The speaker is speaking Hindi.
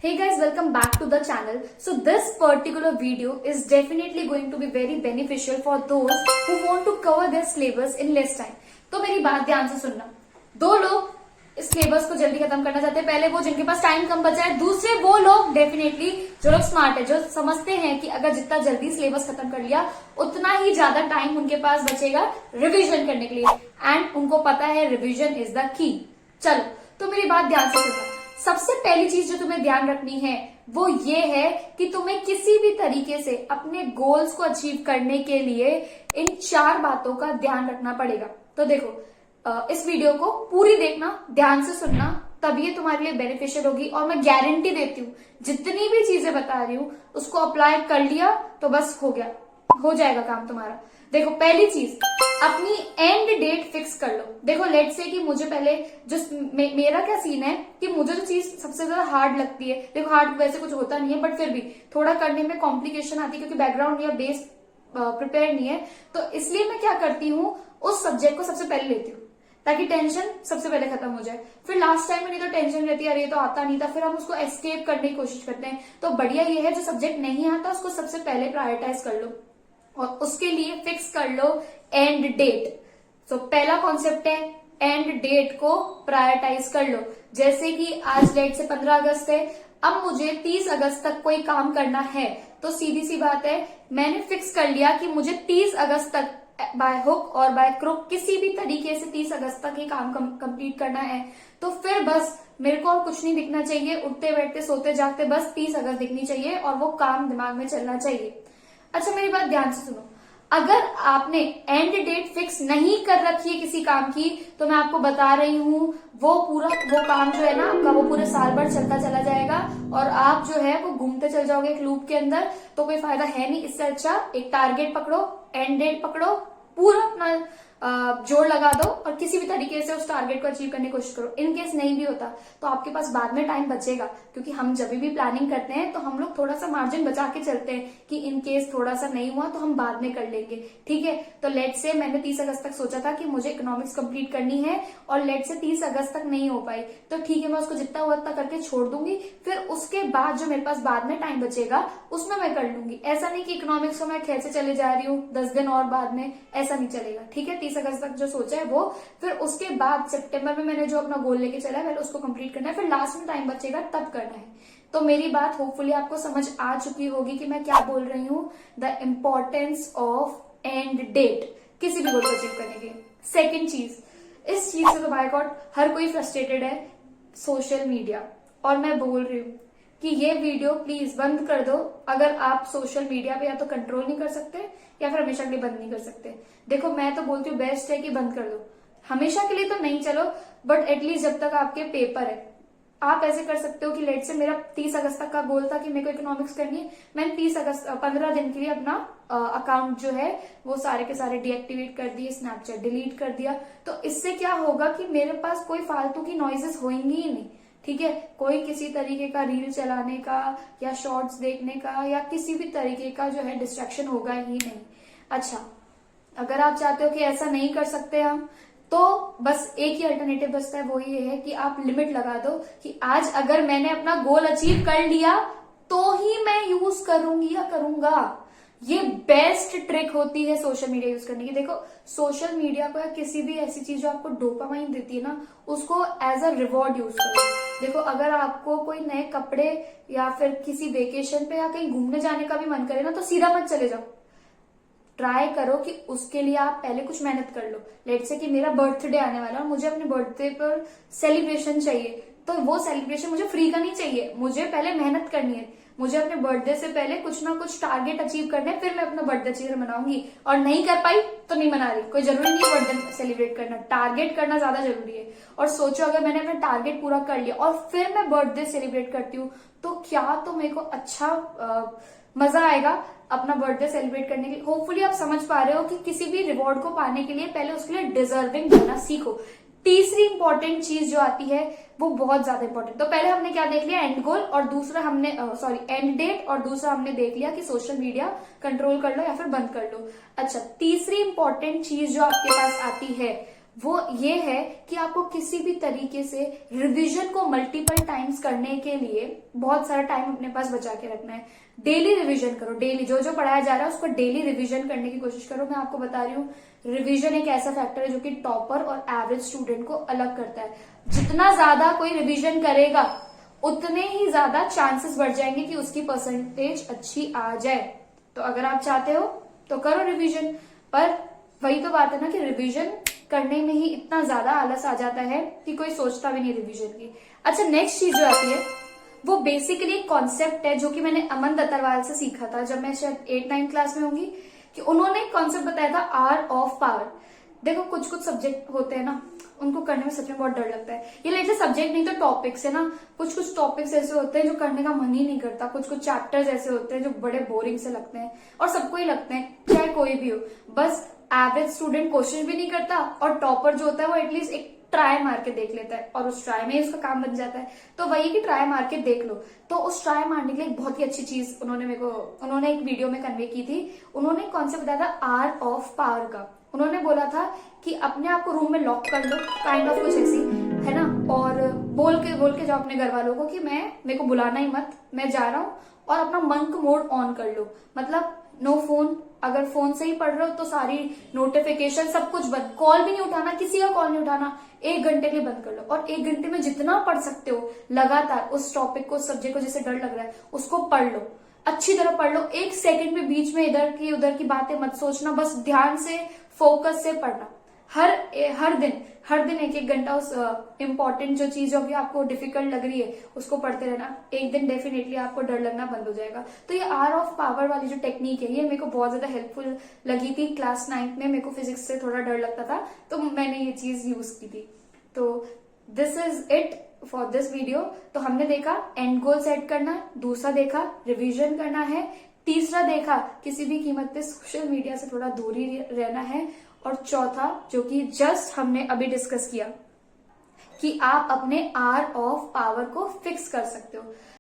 Hey guys, welcome back to the channel. So this particular video is definitely going to be very beneficial for those who want to cover their syllabus in less time. तो मेरी बात ध्यान से सुनना। दो लोग इस सिलेबस को जल्दी खत्म करना चाहते हैं। पहले वो जिनके पास टाइम कम बचा है, दूसरे वो लोग डेफिनेटली जो लोग स्मार्ट है, जो समझते हैं कि अगर जितना जल्दी सिलेबस खत्म कर लिया उतना ही ज्यादा टाइम उनके पास बचेगा रिवीजन करने के लिए, एंड उनको पता है रिवीजन इज द की। चलो तो मेरी बात ध्यान से सुनना। सबसे पहली चीज जो तुम्हें ध्यान रखनी है वो ये है कि तुम्हें किसी भी तरीके से अपने गोल्स को अचीव करने के लिए इन 4 बातों का ध्यान रखना पड़ेगा। तो देखो, इस वीडियो को पूरी देखना, ध्यान से सुनना, तब ये तुम्हारे लिए बेनिफिशियल होगी। और मैं गारंटी देती हूँ जितनी भी चीजें बता रही हूँ उसको अप्लाई कर लिया तो बस हो गया, हो जाएगा काम तुम्हारा। देखो, पहली चीज, अपनी एंड डेट फिक्स कर लो। देखो, लेट से कि मुझे पहले जो मेरा क्या सीन है कि मुझे जो चीज सबसे ज्यादा हार्ड लगती है, देखो हार्ड वैसे कुछ होता नहीं है बट फिर भी थोड़ा करने में कॉम्प्लिकेशन आती है क्योंकि बैकग्राउंड या बेस प्रिपेयर नहीं है। तो इसलिए मैं क्या करती हूँ, उस सब्जेक्ट को सबसे पहले लेती हूँ ताकि टेंशन सबसे पहले खत्म हो जाए। फिर लास्ट टाइम में नहीं तो टेंशन रहती है, अरे ये तो आता नहीं था, फिर हम उसको एस्केप करने की कोशिश करते हैं। तो बढ़िया ये है जो सब्जेक्ट नहीं आता उसको सबसे पहले प्रायोरिटाइज कर लो और उसके लिए फिक्स कर लो एंड डेट। तो पहला कॉन्सेप्ट है एंड डेट को प्रायोरिटाइज कर लो। जैसे कि आज डेट से 15 अगस्त है, अब मुझे 30 अगस्त तक कोई काम करना है, तो सीधी सी बात है मैंने फिक्स कर लिया कि मुझे 30 अगस्त तक बाय हुक और बाय क्रुक किसी भी तरीके से 30 अगस्त तक ये काम कंप्लीट करना है। तो फिर बस मेरे को और कुछ नहीं दिखना चाहिए, उठते बैठते सोते जागते बस 30 अगस्त दिखनी चाहिए और वो काम दिमाग में चलना चाहिए। अच्छा, मेरी बात ध्यान से सुनो। अगर आपने एंड डेट फिक्स नहीं कर रखी है किसी काम की, तो मैं आपको बता रही हूँ वो काम जो है ना आपका, वो पूरे साल भर चलता चला जाएगा और आप जो है वो घूमते चल जाओगे एक लूप के अंदर। तो कोई फायदा है नहीं। इससे अच्छा एक टारगेट पकड़ो, एंड डेट पकड़ो, पूरा अपना जोर लगा दो और किसी भी तरीके से उस टारगेट को अचीव करने की कोशिश करो। इन केस नहीं भी होता तो आपके पास बाद में टाइम बचेगा, क्योंकि हम जब भी प्लानिंग करते हैं तो हम लोग थोड़ा सा मार्जिन बचा के चलते हैं कि इन केस थोड़ा सा नहीं हुआ तो हम बाद में कर लेंगे। ठीक है, तो लेट से मैंने 30 अगस्त तक सोचा था कि मुझे इकोनॉमिक्स कंप्लीट करनी है और लेट से 30 अगस्त तक नहीं हो पाई, तो ठीक है मैं उसको जितना हुआ उतना करके छोड़ दूंगी। फिर उसके बाद जो मेरे पास बाद में टाइम बचेगा उसमें मैं कर लूंगी। ऐसा नहीं कि इकोनॉमिक्स को मैं खेल चले जा रही हूँ 10 दिन और बाद में, ऐसा नहीं चलेगा। ठीक है, 30 अगस्त तक जो सोचा है वो, फिर उसके बाद सितंबर में मैंने जो अपना गोल लेके चला है पहले उसको कंप्लीट करना है, फिर लास्ट में टाइम बचेगा तब करना है। तो मेरी बात होपफुली आपको समझ आ चुकी होगी कि मैं क्या बोल रही हूँ, the importance of end date किसी भी गोल को अचीव करने के। सेकेंड चीज, इस चीज से तो बाय गॉड हर कोई फ्रस्ट्रेटेड है, सोशल मीडिया। और मैं बोल रही हूँ कि ये वीडियो प्लीज बंद कर दो अगर आप सोशल मीडिया पे या तो कंट्रोल नहीं कर सकते या फिर हमेशा के लिए बंद नहीं कर सकते। देखो, मैं तो बोलती हूँ बेस्ट है कि बंद कर दो। हमेशा के लिए तो नहीं चलो, बट एटलीस्ट जब तक आपके पेपर है आप ऐसे कर सकते हो कि लेट से मेरा 30 अगस्त तक का गोल था कि मेरे को इकोनॉमिक्स करनी है, मैंने 15 दिन के लिए अपना अकाउंट जो है वो सारे के सारे डीएक्टिवेट कर दिए, स्नैपचैट डिलीट कर दिया। तो इससे क्या होगा कि मेरे पास कोई फालतू की नॉइजेस होंगी ही नहीं। ठीक है, कोई किसी तरीके का रील चलाने का या शॉर्ट्स देखने का या किसी भी तरीके का जो है डिस्ट्रैक्शन होगा ही नहीं। अच्छा, अगर आप चाहते हो कि ऐसा नहीं कर सकते हम, तो बस एक ही अल्टरनेटिव बचता है, वो ये है कि आप लिमिट लगा दो कि आज अगर मैंने अपना गोल अचीव कर लिया तो ही मैं यूज करूंगी या करूंगा। ये बेस्ट ट्रिक होती है सोशल मीडिया यूज करने की। देखो, सोशल मीडिया को या किसी भी ऐसी चीज जो आपको डोपामाइन देती है ना, उसको एज अ रिवॉर्ड यूज करो। देखो, अगर आपको कोई नए कपड़े या फिर किसी वेकेशन पे या कहीं घूमने जाने का भी मन करे ना, तो सीधा मत चले जाओ। ट्राई करो कि उसके लिए आप पहले कुछ मेहनत कर लो। लेट से कि मेरा बर्थडे आने वाला है, मुझे अपने बर्थडे पर सेलिब्रेशन चाहिए, तो वो सेलिब्रेशन मुझे फ्री का नहीं चाहिए, मुझे पहले मेहनत करनी है। मुझे अपने बर्थडे से पहले कुछ ना कुछ टारगेट अचीव करना है, फिर मैं अपना बर्थडे अच्छी तरह मनाऊंगी। और नहीं कर पाई तो नहीं मना रही, कोई जरूरी नहीं बर्थडे सेलिब्रेट करना, टारगेट करना ज्यादा जरूरी है। और सोचो अगर मैंने अपना टारगेट पूरा कर लिया और फिर मैं बर्थडे सेलिब्रेट करती हूँ तो क्या तो मेरे को अच्छा मजा आएगा अपना बर्थडे सेलिब्रेट करने के लिए। होपफुली आप समझ पा रहे हो कि किसी भी रिवॉर्ड को पाने के लिए पहले उसके लिए डिजर्विंग बनना सीखो। तीसरी इंपॉर्टेंट चीज जो आती है वो बहुत ज्यादा इंपॉर्टेंट। तो पहले हमने क्या देख लिया, एंड गोल, और दूसरा हमने एंड डेट, और दूसरा हमने देख लिया कि सोशल मीडिया कंट्रोल कर लो या फिर बंद कर लो। अच्छा, तीसरी इंपॉर्टेंट चीज जो आपके पास आती है वो ये है कि आपको किसी भी तरीके से रिवीजन को मल्टीपल टाइम्स करने के लिए बहुत सारा टाइम अपने पास बचा के रखना है। डेली रिवीजन करो, डेली जो जो पढ़ाया जा रहा है उसको डेली रिवीजन करने की कोशिश करो। मैं आपको बता रही हूँ, रिवीजन एक ऐसा फैक्टर है जो कि टॉपर और एवरेज स्टूडेंट को अलग करता है। जितना ज्यादा कोई रिवीजन करेगा उतने ही ज्यादा चांसेस बढ़ जाएंगे कि उसकी परसेंटेज अच्छी आ जाए। तो अगर आप चाहते हो तो करो रिवीजन, पर वही तो बात है ना कि रिवीजन करने में ही इतना ज्यादा आलस आ जाता है कि कोई सोचता भी नहीं रिवीजन की। अच्छा, नेक्स्ट चीज जो आती है वो बेसिकली एक कॉन्सेप्ट है जो कि मैंने अमन दत्तरवाल से सीखा था जब मैं शायद 8-9 क्लास में होंगी, कि उन्होंने एक कॉन्सेप्ट बताया था, आर ऑफ पावर। देखो कुछ कुछ सब्जेक्ट होते हैं ना, उनको करने में सच में बहुत डर लगता है। ये लेट से सब्जेक्ट नहीं तो टॉपिक्स है ना, कुछ कुछ टॉपिक्स ऐसे होते हैं जो करने का मन ही नहीं करता, कुछ कुछ चैप्टर्स ऐसे होते हैं जो बड़े बोरिंग से लगते हैं, और सबको ही लगते हैं, चाहे कोई भी हो। बस एवरेज स्टूडेंट कोशिश भी नहीं करता, और टॉपर जो होता है वो एटलीस्ट एक ट्राई मार के देख लेता है, और उस ट्राई में ही उसका काम बन जाता है। तो वही कि ट्राई मार के देख लो। तो उस ट्राई मारने के लिए एक बहुत ही अच्छी चीज उन्होंने एक वीडियो में कन्वे की थी। उन्होंने कॉन्सेप्ट बताया था आर ऑफ पावर का। उन्होंने बोला था कि अपने आप को रूम में लॉक कर लो, काइंड ऑफ कुछ ऐसी है ना, और बोल के जाओ अपने घर वालों को कि मेरे को बुलाना ही मत, मैं जा रहा हूँ, और अपना मंक मोड ऑन कर लो। मतलब नो फोन, अगर फोन से ही पढ़ रहे हो तो सारी नोटिफिकेशन सब कुछ बंद, कॉल भी नहीं उठाना, किसी का कॉल नहीं उठाना, 1 घंटे के लिए बंद कर लो। और 1 घंटे में जितना पढ़ सकते हो लगातार उस टॉपिक को, सब्जेक्ट को, जिससे डर लग रहा है उसको पढ़ लो, अच्छी तरह पढ़ लो। 1 सेकंड में बीच में इधर की उधर की बातें मत सोचना, बस ध्यान से फोकस से पढ़ना। हर दिन 1-1 घंटा उस इम्पोर्टेंट जो चीज होगी आपको डिफिकल्ट लग रही है उसको पढ़ते रहना। एक दिन डेफिनेटली आपको डर लगना बंद हो जाएगा। तो ये आर ऑफ पावर वाली जो टेक्निक है ये मेरे को बहुत ज्यादा हेल्पफुल लगी थी। क्लास 9th में मेरे को फिजिक्स से थोड़ा डर लगता था, तो मैंने ये चीज यूज की थी। तो this is it for this video. तो हमने देखा एंड गोल सेट करना, दूसरा देखा रिवीजन करना है, तीसरा देखा किसी भी कीमत पे सोशल मीडिया से थोड़ा दूर ही रहना है, और चौथा जो कि जस्ट हमने अभी डिस्कस किया कि आप अपने आर ऑफ पावर को फिक्स कर सकते हो।